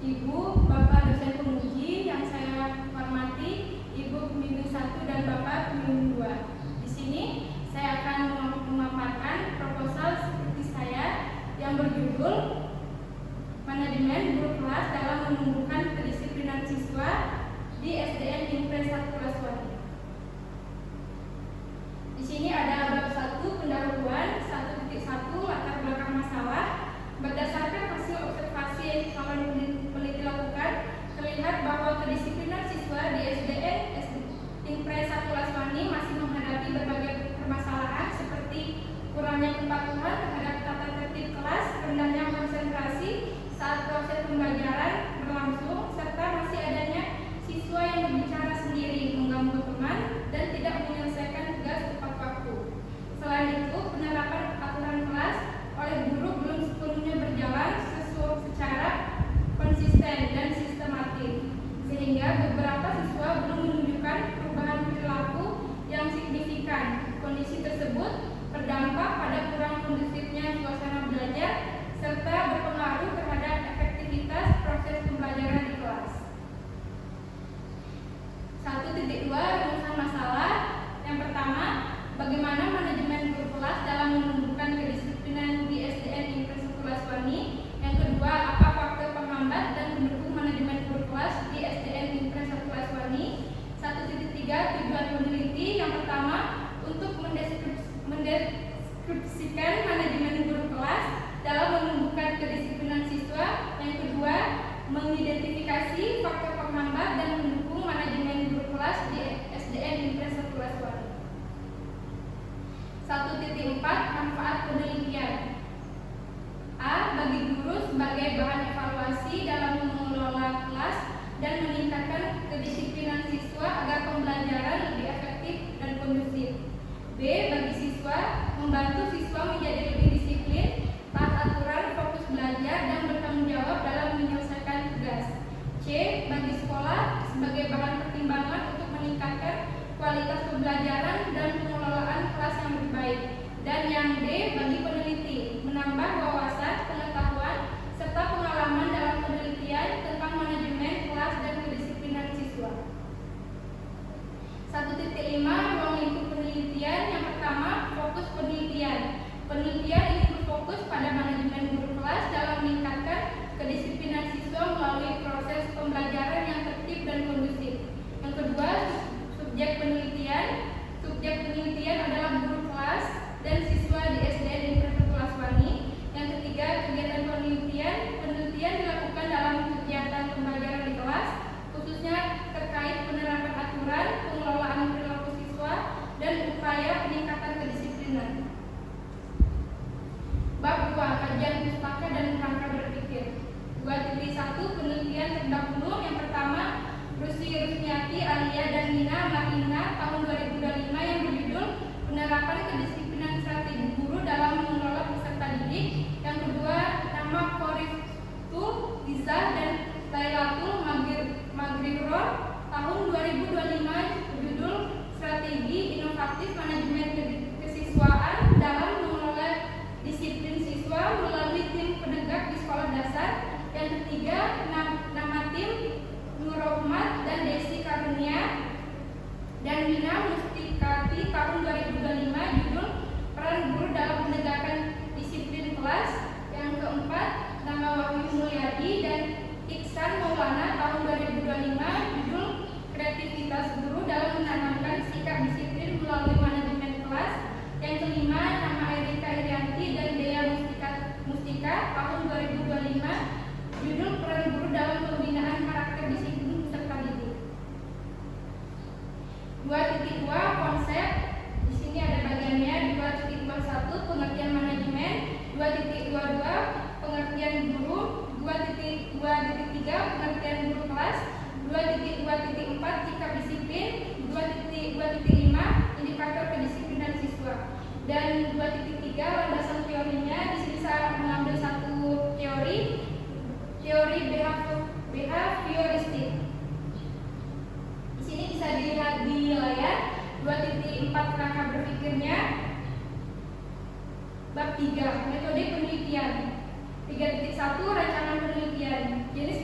Ibu, Bapak dosen penguji yang saya hormati, Ibu pembimbing 1 dan Bapak pembimbing 2. Di sini saya akan memaparkan proposal seperti saya yang berjudul Manajemen Guru Kelas dalam Menumbuhkan Kedisiplinan Siswa di SDN Impres 1 Kelas 1. Di sini ada bab 1 pendahuluan 1.1 latar belakang masalah. Berdasarkan hasil observasi calon peneliti lakukan, terlihat bahwa kedisiplinan siswa di SDN Impres 1 Kelas 1 masih menghadapi berbagai permasalahan seperti kurangnya kepatuhan terhadap tata tertib kelas, rendahnya konsentrasi saat proses pembelajaran berlangsung, serta masih adanya siswa yang berbicara sendiri, mengganggu teman, dan tidak menyelesaikan tugas tepat waktu. Selain itu, penerapan aturan kelas oleh guru belum sepenuhnya berjalan secara konsisten dan sistematis, sehingga beberapa siswa belum menunjukkan perubahan perilaku yang signifikan. Kondisi tersebut berdampak pada kurang kondusifnya suasana belajar serta berpengaruh terhadap efektivitas proses pembelajaran di kelas. 1.2 Rumusan masalah. Yang pertama, bagaimana manajemen guru kelas dalam menumbuhkan kedisiplinan di SDN Impres 1 Kelas 1. Yang kedua, apa faktor penghambat dan pendukung manajemen guru kelas di SDN Impres 1 Kelas 1. 1.3 Tujuan peneliti. Yang pertama, untuk mendeskripsikan manajemen guru kelas dalam menumbuhkan kedisiplinan siswa. Yang kedua, mengidentifikasi faktor penghambat dan mendukung manajemen guru kelas di SDN Impres 1 Kelas 1. 1.4 Manfaat penelitian. A. Bagi guru sebagai bahan evaluasi dalam mengelola kelas dan meningkatkan kedisiplinan siswa agar pembelajaran lebih efektif dan kondusif. B. Bagi siswa, membantu siswa menjadi lebih disiplin, taat aturan, fokus belajar, dan bertanggung jawab dalam menyelesaikan tugas. C. Bagi sekolah, sebagai bahan pertimbangan untuk meningkatkan kualitas pembelajaran dan pengelolaan kelas yang lebih baik. Dan yang D. Bagi peneliti, menambah wawasan, pengetahuan, serta pengalaman dalam penelitian tentang manajemen kelas dan kedisiplinan siswa. 1.5 Ruang lingkup penelitian. Yang pertama, fokus penelitian. Penelitian ini berfokus pada manajemen guru kelas dalam meningkatkan kedisiplinan siswa melalui proses pembelajaran yang tertib dan kondusif. Yang kedua, subjek penelitian. Subjek penelitian adalah guru kelas dan siswa di SDN Impres 1 Kelas 1. Yang ketiga, kegiatan penelitian. Penelitian dilakukan dalam kegiatan pembelajaran di kelas, khususnya terkait penerapan aturan, pengelolaan perilaku siswa, dan upaya peningkatan kedisiplinan. Bab 2 Kajian pustaka dan kerangka berpikir. 2.1 Penelitian terdahulu. Yang pertama, Rusy Rusmiati, Alia, dan Nina Marina tahun 2025 yang berjudul Penerapan Kedisiplinan Strategi Guru dalam Mengelola Peserta Didik. Yang kedua, nama Koriftul Izah dan Lailatul Maghribron tahun 2025 berjudul Strategi Inovatif Manajemen Kesiswaan dalam Mengelola Disiplin Siswa melalui Tim Penegak di Sekolah Dasar. Yang ketiga, nama tim Nurrohmat dan Desi Karunia dan Wina Mustikati tahun 2025 judul Peran Guru dalam Penegakan Disiplin Kelas. Yang keempat, nama Wahyu Mulyadi dan Iksan Maulana tahun 2025 judul Kreativitas Guru dalam Menanamkan Sikap Disiplin melalui Manajemen Kelas. Yang kelima, nama Erika Irianti dan Dea Mustika tahun 2025 judul Peran Guru dalam Pembinaan Karakter Disiplin Peserta Didik. 2.2 Konsep. Di sini ada bagiannya. 2.21 Pengertian manajemen. 2.22 Pengertian guru. 2.2.3 Pengertian guru kelas. 2.2.4 Sikap disiplin. 2.2.5 Indikator kedisiplinan siswa. Dan 2.3 landasan teorinya. Di sini saya mengambil satu teori behavioristik. Di sini bisa dilihat di layar. 2.4 kerangka berpikirnya. Bab 3 metode penelitian. 3.1 rancangan penelitian. Jenis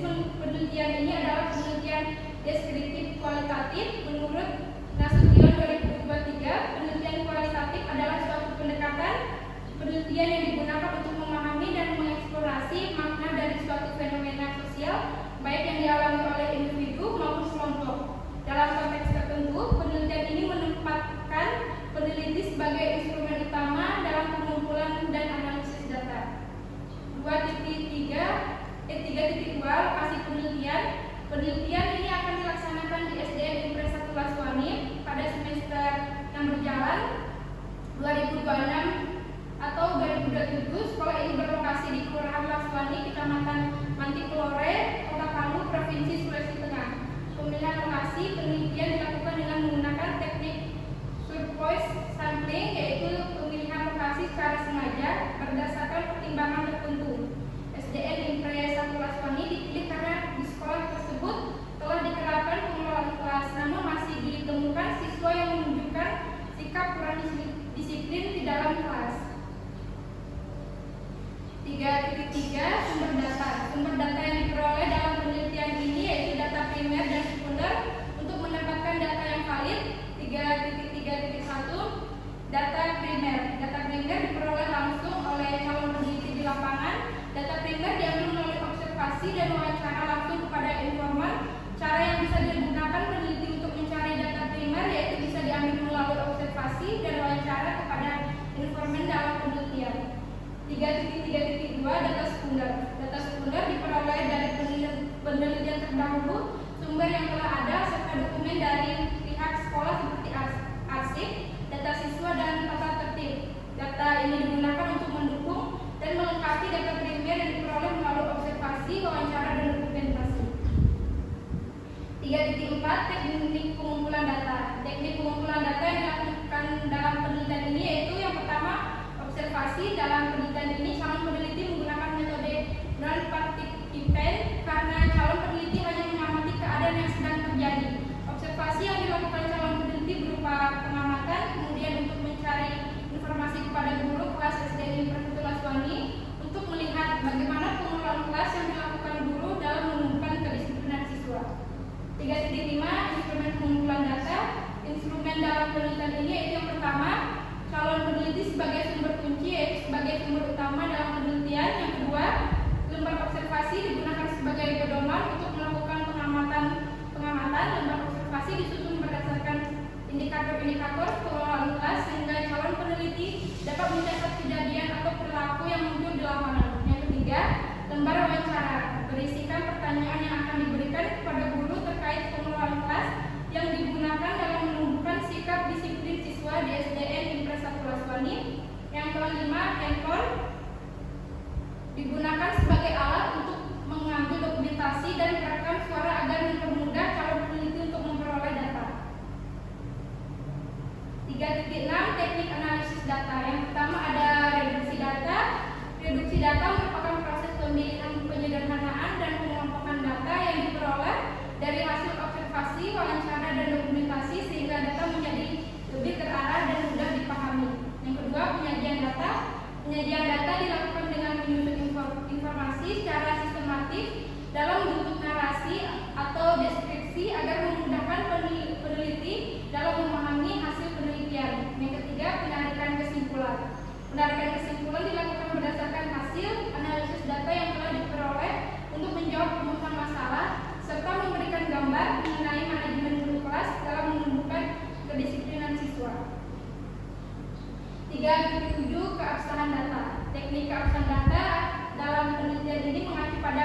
3.2 lokasi penelitian. Penelitian ini akan dilaksanakan di SDN Impres 1 Laswani pada semester yang berjalan 2026 atau 2027. Sekolah ini berlokasi di Kelurahan Laswani, Kecamatan Mantikelore, Kota Palu, Provinsi Sulawesi Tengah. Pemilihan lokasi penelitian dilakukan dengan menggunakan teknik surface sampling, yaitu pemilihan lokasi secara sengaja berdasarkan pertimbangan tertentu. SDN Impres 1 Laswani dipilih karena di sekolah tersebut telah diterapkan pengelolaan kelas, namun masih ditemukan siswa yang menunjukkan sikap kurang disiplin di dalam kelas. 3.3 Sumber data. Sumber data yang diperoleh dalam penelitian ini yaitu data primer dan sekunder. Untuk mendapatkan data yang valid, 3.3.1 data primer. Data primer diperoleh langsung oleh calon peneliti di lapangan. Data primer diambil melalui observasi dan wawancara langsung kepada informan. Cara yang bisa digunakan peneliti untuk mencari data primer yaitu bisa diambil melalui observasi dan wawancara kepada informan dalam penelitian. 3.3.2 Data sekunder. Data sekunder diperoleh dari penelitian terdahulu, sumber yang telah ada, serta dokumen dari pihak sekolah seperti arsip, data siswa, dan tata tertib. Data ini digunakan untuk mendukung dan melengkapi data primer yang diperoleh melalui observasi, wawancara, dan dokumentasi. 3.4 Teknik pengumpulan data. Teknik pengumpulan data yang dilakukan dalam penelitian ini yaitu yang pertama, observasi. Dalam penelitian ini calon peneliti menggunakan metode non-participan karena calon peneliti hanya mengamati keadaan yang sedang terjadi. Observasi yang dilakukan calon peneliti berupa pengamatan, kemudian untuk mencari informasi kepada guru kelas SDN Impres 1 Laswani untuk melihat bagaimana pengelolaan kelas yang dilakukan guru dalam menumbuhkan kedisiplinan siswa. 3.5 Instrumen pengumpulan data. Instrumen dalam penelitian ini yaitu yang pertama, calon peneliti sebagai sumber kunci, yaitu sebagai sumber utama dalam penelitian. Yang kedua, lembar observasi digunakan sebagai pedoman untuk melakukan pengamatan. Lembar observasi disusun berdasarkan indikator-indikator pengelolaan kelas sehingga calon peneliti dapat mencatat kejadian atau perilaku yang muncul di lapangan. Yang ketiga, lembar wawancara berisikan pertanyaan yang akan diberikan kepada guru terkait pengelolaan kelas yang digunakan dalam menumbuhkan sikap disiplin siswa di SDN Impres 1 Laswani. Yang kelima, handphone digunakan sebagai alat untuk mengambil dokumentasi dan merekam suara agar mempermudah calon peneliti untuk memperoleh data. 3.6 Teknik analisis data. Yang pertama ada reduksi data. Reduksi data merupakan proses pemilihan, penyederhanaan, dan pengelompokan data yang diperoleh dari hasil observasi, wawancara, dan dokumentasi sehingga data menjadi lebih terarah dan mudah dipahami. Yang kedua, penyajian data. Penyajian data dilakukan dengan menyusun informasi secara sistematis dalam bentuk narasi atau deskripsi agar memudahkan peneliti dalam memahami hasil penelitian. Yang ketiga, penarikan kesimpulan. Penarikan kesimpulan dilakukan berdasarkan hasil analisis data yang telah diperoleh untuk menjawab rumusan masalah serta memberikan gambar mengenai manajemen guru kelas dalam menumbuhkan kedisiplinan siswa. 3.7 Keabsahan data. Teknik keabsahan data dalam penelitian ini mengacu pada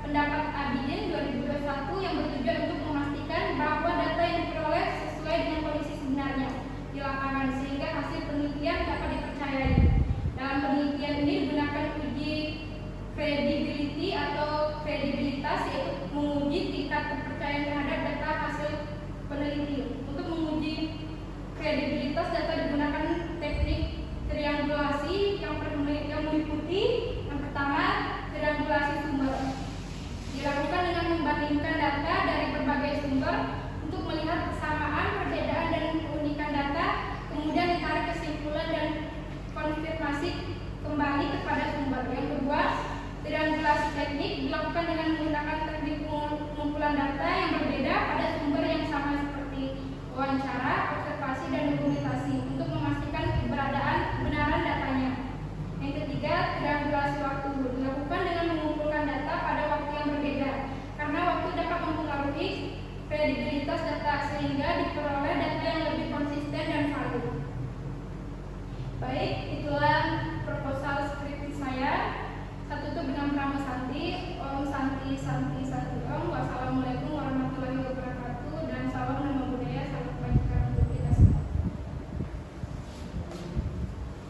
pendapat Abidin 2021 yang bertujuan untuk memastikan bahwa data yang diperoleh sesuai dengan kondisi sebenarnya di lapangan sehingga hasil penelitian dapat dipercayai. Dalam penelitian ini digunakan uji credibility atau kredibilitas, yaitu menguji tingkat kepercayaan terhadap data hasil peneliti. Untuk menguji kredibilitas data digunakan teknik triangulasi yang meliputi yang pertama, triangulasi sumber. Dilakukan dengan membandingkan data dari berbagai sumber untuk melihat kesamaan, perbedaan, dan keunikan data, kemudian ditarik kesimpulan dan konfirmasi kembali kepada sumber. Yang kedua, triangulasi teknik dilakukan dengan menggunakan teknik pengumpulan data yang berbeda pada sumber yang sama seperti wawancara, observasi, dan dokumentasi untuk memastikan kebenaran datanya. Yang ketiga, triangulasi